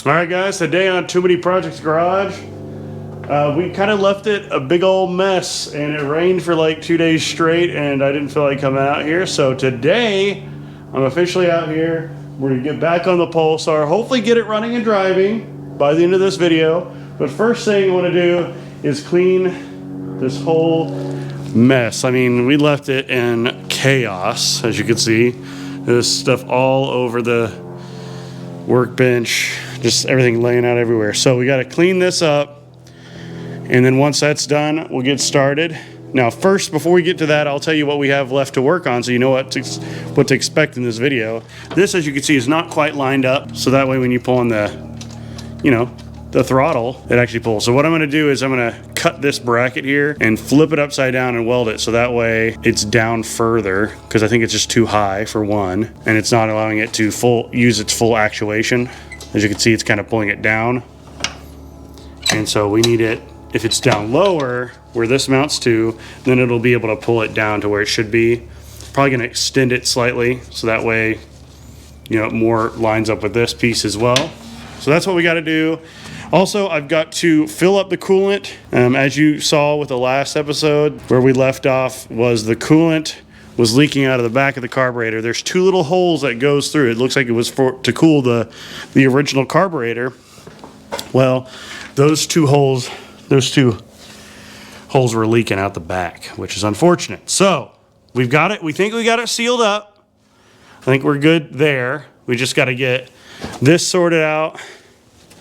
Alright guys, today on Too Many Projects Garage, we kind of left it a big old mess and it rained for like 2 days straight and I didn't feel like coming out here. So today, I'm officially out here. We're going to get back on the Pulsar, hopefully get it running and driving by the end of this video. But first thing I want to do is clean this whole mess. I mean, we left it in chaos, as you can see. There's stuff all over the workbench, just everything laying out everywhere. So we got to clean this up, and then once that's done, we'll get started. Now first, before we get to that, I'll tell you what we have left to work on so you know what to expect in this video. This, as you can see, is not quite lined up, so that way when you pull on the throttle, it actually pulls. So what I'm going to do is I'm going to cut this bracket here and flip it upside down and weld it so that way it's down further, because I think it's just too high for one, and it's not allowing it to use its full actuation. As you can see, it's kind of pulling it down, and so we need it, if it's down lower where this mounts to, then it'll be able to pull it down to where it should be. Probably going to extend it slightly so that way, you know, it more lines up with this piece as well. So that's what we got to do. Also, I've got to fill up the coolant. As you saw with the last episode, where we left off was the coolant was leaking out of the back of the carburetor. There's two little holes that goes through. It looks like it was to cool the original carburetor. Well, those two holes were leaking out the back, which is unfortunate. So we've got it. We think we got it sealed up. I think we're good there. We just got to get this sorted out,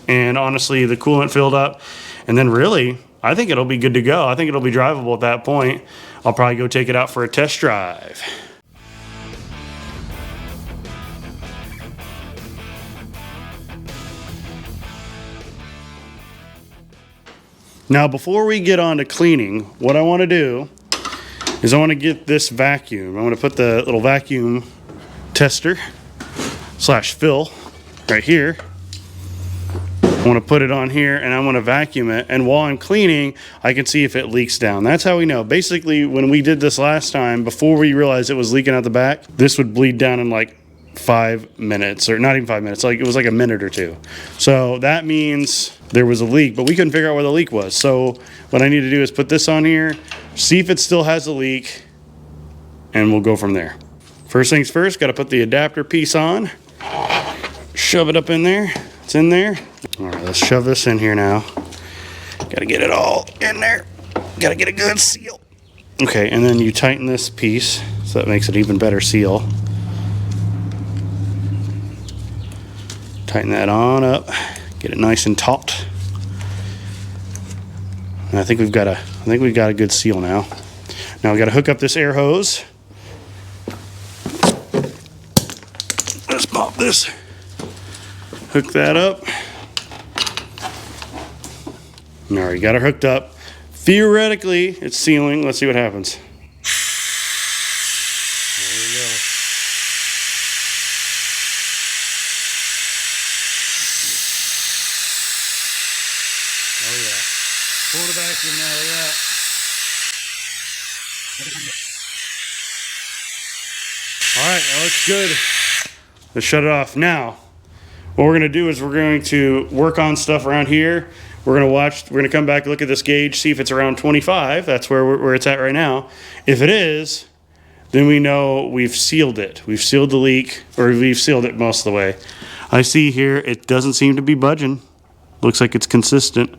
and honestly the coolant filled up, and then really I think it'll be good to go. I think it'll be drivable at that point. I'll probably go take it out for a test drive. Now before we get on to cleaning, what I want to do is I want to get this vacuum. I want to put the little vacuum tester slash fill right here. I want to put it on here and I want to vacuum it, and while I'm cleaning I can see if it leaks down. That's how we know. Basically, when we did this last time, before we realized it was leaking out the back, this would bleed down in like 5 minutes, or not even 5 minutes, like it was like a minute or two. So that means there was a leak, but we couldn't figure out where the leak was. So what I need to do is put this on here, see if it still has a leak, and we'll go from there. First things first, got to put the adapter piece on, shove it up in there. It's in there. All right, let's shove this in here now. Got to get it all in there. Got to get a good seal. Okay, and then you tighten this piece so that makes it even better seal. Tighten that on up. Get it nice and taut. And I think we've got a good seal now. Now we got to hook up this air hose. Let's pop this. Hook that up. All right, got it hooked up. Theoretically, it's sealing. Let's see what happens. There we go. Oh yeah. Pull the vacuum now, look at that. All right, that looks good. Let's shut it off. Now, what we're going to do is we're going to work on stuff around here. We're going to come back and look at this gauge, see if it's around 25. That's where it's at right now. If it is, then we know we've sealed it. We've sealed the leak, or we've sealed it most of the way. I see here it doesn't seem to be budging. Looks like it's consistent.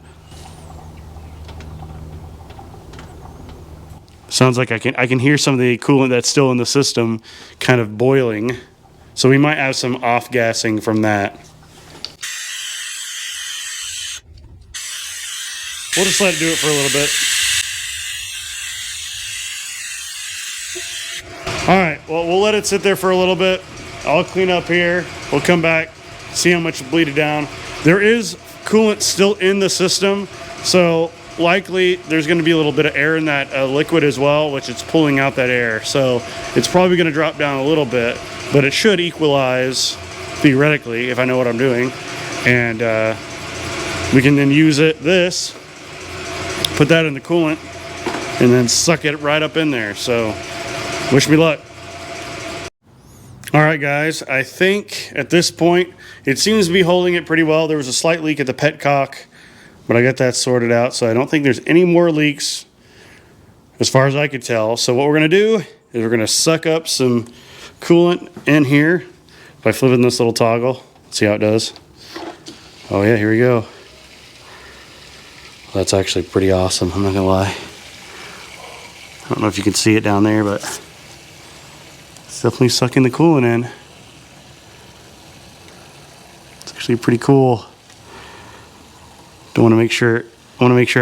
Sounds like I can hear some of the coolant that's still in the system kind of boiling. So we might have some off-gassing from that. We'll just let it do it for a little bit. All right, well, we'll let it sit there for a little bit. I'll clean up here. We'll come back, see how much it bleeded down. There is coolant still in the system, so likely there's going to be a little bit of air in that liquid as well, which it's pulling out that air. So it's probably going to drop down a little bit, but it should equalize theoretically if I know what I'm doing. And we can then use this, put that in the coolant, and then suck it right up in there. So wish me luck. All right, guys, I think at this point, it seems to be holding it pretty well. There was a slight leak at the petcock, but I got that sorted out, so I don't think there's any more leaks as far as I could tell. So what we're gonna do is we're gonna suck up some coolant in here by flipping this little toggle. See how it does. Oh yeah, here we go. That's actually pretty awesome, I'm not gonna lie. I don't know if you can see it down there, but it's definitely sucking the coolant in. It's actually pretty cool. I want to make sure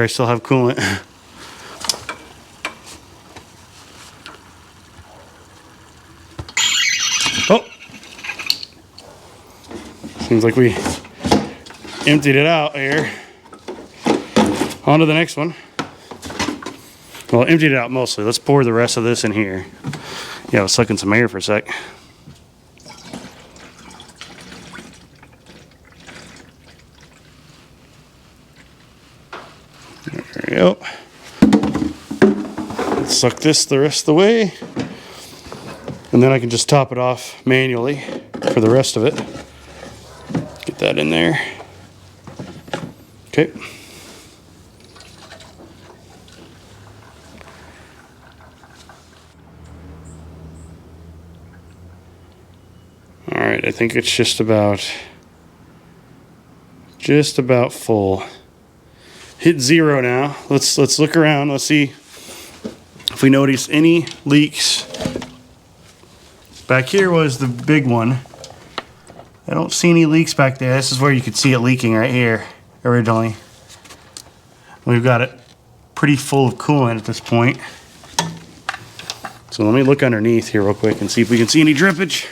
I still have coolant. Oh, seems like we emptied it out here. On to the next one. Well, emptied it out mostly. Let's pour the rest of this in here. Yeah, I was sucking some air for a sec. There we go. Let's suck this the rest of the way. And then I can just top it off manually for the rest of it. Get that in there. Okay. All right, I think it's just about full. Hit 0 now. Let's look around. Let's see if we notice any leaks. Back here was the big one. I don't see any leaks back there. This is where you could see it leaking right here originally. We've got it pretty full of coolant at this point. So let me look underneath here real quick and see if we can see any drippage.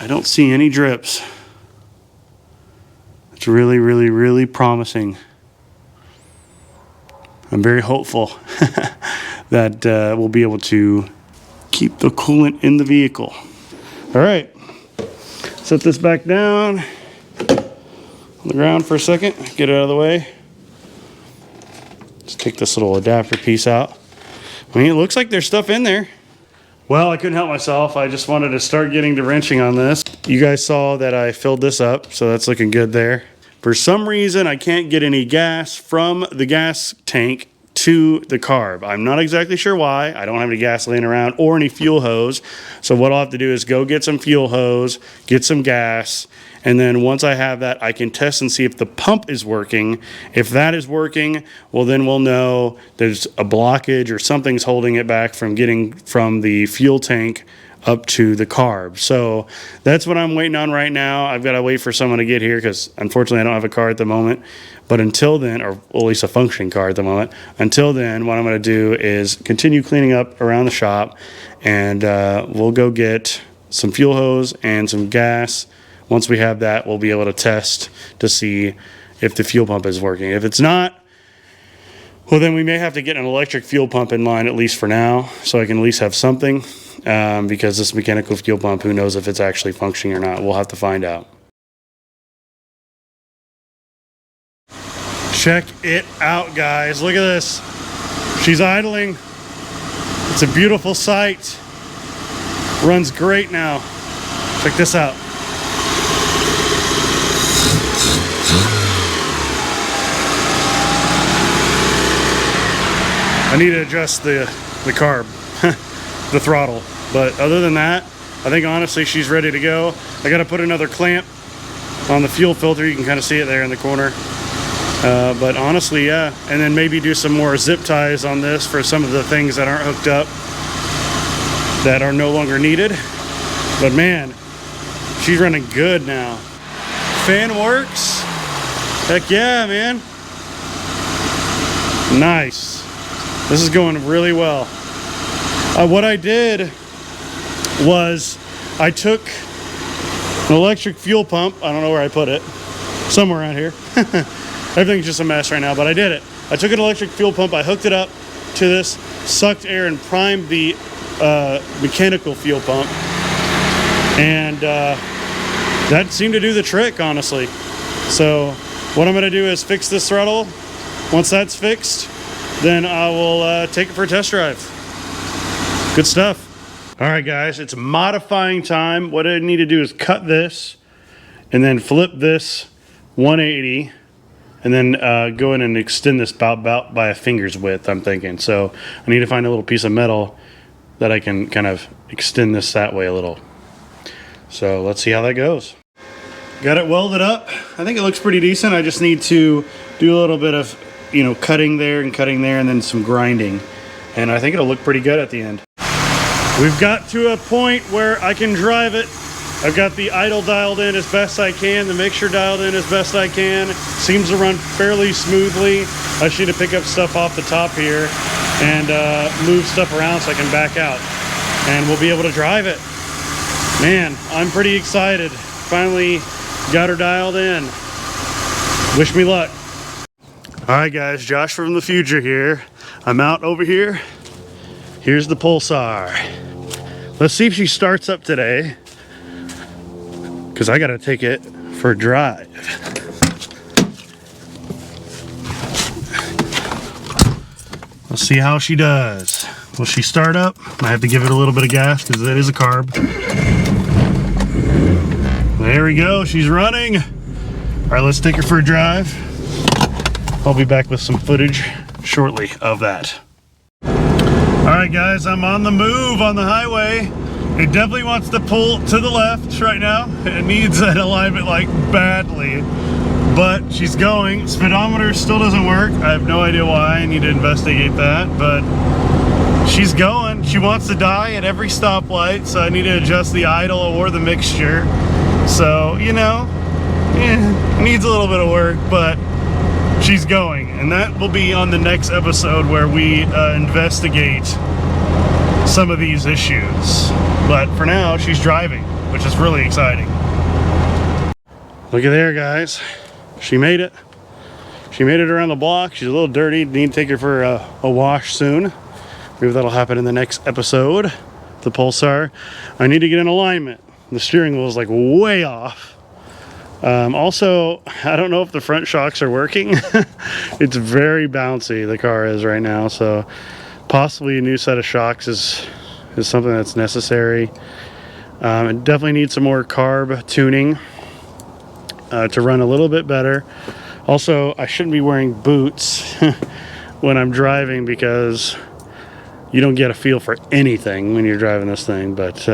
I don't see any drips. It's really, really, really promising. I'm very hopeful that we'll be able to keep the coolant in the vehicle. All right, set this back down on the ground for a second, get it out of the way. Let's take this little adapter piece out. I mean, it looks like there's stuff in there. Well, I couldn't help myself. I just wanted to start getting to wrenching on this. You guys saw that I filled this up, so that's looking good there. For some reason, I can't get any gas from the gas tank to the carb. I'm not exactly sure why. I don't have any gas laying around or any fuel hose. So what I'll have to do is go get some fuel hose, get some gas, and then once I have that, I can test and see if the pump is working. If that is working, well, then we'll know there's a blockage or something's holding it back from getting from the fuel tank up to the carb. So that's what I'm waiting on right now. I've got to wait for someone to get here because unfortunately I don't have a car at the moment. But until then, or at least a functioning car at the moment, until then, what I'm going to do is continue cleaning up around the shop, and we'll go get some fuel hose and some gas. Once we have that, we'll be able to test to see if the fuel pump is working. If it's not, well, then we may have to get an electric fuel pump in line, at least for now, so I can at least have something, because this mechanical fuel pump, who knows if it's actually functioning or not. We'll have to find out. Check it out, guys. Look at this. She's idling. It's a beautiful sight. Runs great now. Check this out. I need to adjust the carb, the throttle. But other than that, I think honestly she's ready to go. I got to put another clamp on the fuel filter. You can kind of see it there in the corner. But honestly, yeah. And then maybe do some more zip ties on this for some of the things that aren't hooked up, that are no longer needed. But man, she's running good now. Fan works. Heck yeah, man. Nice. This is going really well. What I did was I took an electric fuel pump. I don't know where I put it. Somewhere around here. Everything's just a mess right now, but I did it. I took an electric fuel pump. I hooked it up to this, sucked air, and primed the mechanical fuel pump. And that seemed to do the trick, honestly. So what I'm going to do is fix this throttle. Once that's fixed, then I will take it for a test drive. Good stuff. All right, guys, it's modifying time. What I need to do is cut this and then flip this 180 and then go in and extend this about by a finger's width, I'm thinking. So I need to find a little piece of metal that I can kind of extend this that way a little. So let's see how that goes. Got it welded up. I think it looks pretty decent. I just need to do a little bit of, you know, cutting there and then some grinding. And I think it'll look pretty good at the end. We've got to a point where I can drive it. I've got the idle dialed in as best I can, the mixture dialed in as best I can. Seems to run fairly smoothly. I just need to pick up stuff off the top here and move stuff around so I can back out. And we'll be able to drive it. Man, I'm pretty excited. Finally got her dialed in. Wish me luck. All right, guys, Josh from the future here. I'm out over here. Here's the Pulsar. Let's see if she starts up today, because I gotta take it for a drive. Let's see how she does. Will she start up? I have to give it a little bit of gas because it is a carb. There we go, she's running. All right, let's take her for a drive. I'll be back with some footage shortly of that. All right, guys, I'm on the move on the highway. It definitely wants to pull to the left right now. It needs that alignment like badly, but she's going. Speedometer still doesn't work. I have no idea why. I need to investigate that, but she's going. She wants to die at every stoplight, so I need to adjust the idle or the mixture. So, you know, needs a little bit of work, but she's going. And that will be on the next episode where we investigate some of these issues. But for now, she's driving, which is really exciting. Look at there, guys. She made it. She made it around the block. She's a little dirty. Need to take her for a wash soon. Maybe that'll happen in the next episode. The Pulsar. I need to get in alignment. The steering wheel is like way off. Also, I don't know if the front shocks are working. It's very bouncy, the car is right now, so possibly a new set of shocks is something that's necessary. It definitely needs some more carb tuning to run a little bit better. Also, I shouldn't be wearing boots when I'm driving because you don't get a feel for anything when you're driving this thing, but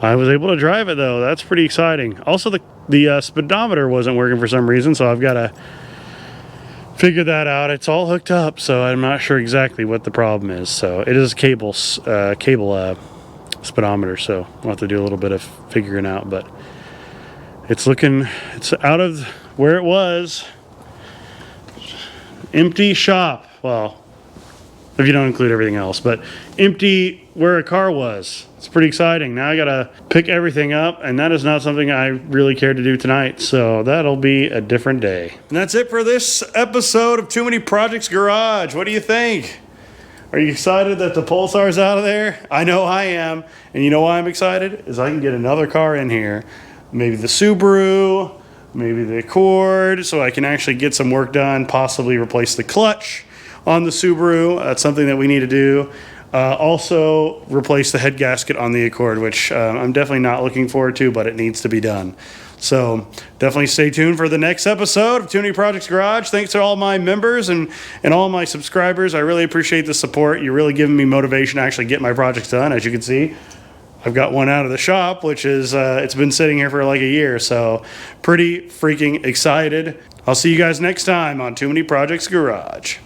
I was able to drive it though. That's pretty exciting. Also, the speedometer wasn't working for some reason, so I've got to figure that out. It's all hooked up, so I'm not sure exactly what the problem is. So it is cable speedometer, so we'll have to do a little bit of figuring out. But it's out of where it was. Empty shop. Well, if you don't include everything else, but empty where a car was. It's pretty exciting. Now I gotta pick everything up, and that is not something I really care to do tonight, so that'll be a different day. And that's it for this episode of Too Many Projects Garage. What do you think? Are you excited that the Pulsar's out of there? I know I am, and you know why I'm excited? Is I can get another car in here. Maybe the Subaru, maybe the Accord, so I can actually get some work done, possibly replace the clutch on the Subaru. That's something that we need to do. Also replace the head gasket on the Accord, which I'm definitely not looking forward to, but it needs to be done. So definitely stay tuned for the next episode of Too Many Projects Garage. Thanks to all my members and all my subscribers. I really appreciate the support. You're really giving me motivation to actually get my projects done. As you can see, I've got one out of the shop, which is it's been sitting here for like a year, so pretty freaking excited. I'll see you guys next time on Too Many Projects Garage.